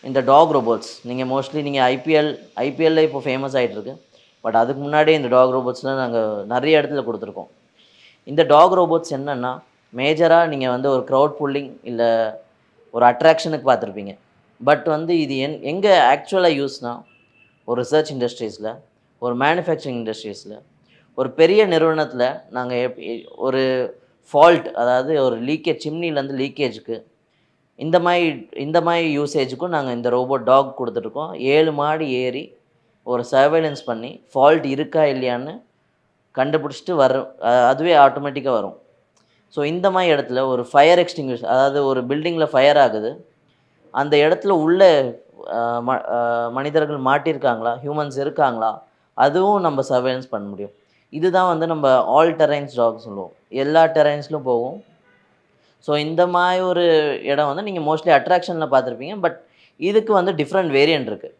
இந்த talk robots நீங்கள் mostly நீங்கள் ஐபிஎல்ல இப்போ ஃபேமஸ் ஆகிட்டுருக்கு. பட் அதுக்கு முன்னாடியே இந்த டாக் ரோபோட்ஸ்லாம் நாங்கள் நிறைய இடத்துல கொடுத்துருக்கோம். இந்த டாக் ரோபோட்ஸ் என்னென்னா மேஜராக நீங்கள் வந்து ஒரு க்ரௌட் புல்லிங் இல்லை ஒரு அட்ராக்ஷனுக்கு பார்த்துருப்பீங்க. பட் வந்து இது எங்கே ஆக்சுவலாக யூஸ்னால் ஒரு ரிசர்ச் இண்டஸ்ட்ரீஸில், ஒரு மேனுஃபேக்சரிங் இண்டஸ்ட்ரீஸில், ஒரு பெரிய நிறுவனத்தில் நாங்கள் ஒரு ஃபால்ட், அதாவது ஒரு லீக்கேஜ், சிம்னிலேருந்து லீக்கேஜுக்கு இந்த மாதிரி யூசேஜுக்கும் நாங்கள் இந்த ரோபோட் டாக் கொடுத்துட்ருக்கோம். 7 மாடி ஏறி ஒரு சர்வேலன்ஸ் பண்ணி ஃபால்ட் இருக்கா இல்லையான்னு கண்டுபிடிச்சிட்டு அதுவே ஆட்டோமேட்டிக்காக வரும். ஸோ இந்த மாதிரி இடத்துல ஒரு ஃபயர் எக்ஸ்டிங்விஷ், அதாவது ஒரு பில்டிங்கில் ஃபயர் ஆகுது, அந்த இடத்துல உள்ள மனிதர்கள் மாட்டியிருக்காங்களா, ஹியூமன்ஸ் இருக்காங்களா, அதுவும் நம்ம சர்வேலன்ஸ் பண்ண முடியும். இதுதான் வந்து நம்ம ஆல் டெரைன்ஸ் டாக் சொல்லுவோம். எல்லா டெரைன்ஸ்லும் போகும். ஸோ இந்த மாதிரி ஒரு இடம் வந்து நீங்கள் மோஸ்ட்லி அட்ராக்ஷனில் பார்த்துருப்பீங்க. பட் இதுக்கு வந்து டிஃப்ரெண்ட் வேரியன்ட் இருக்குது.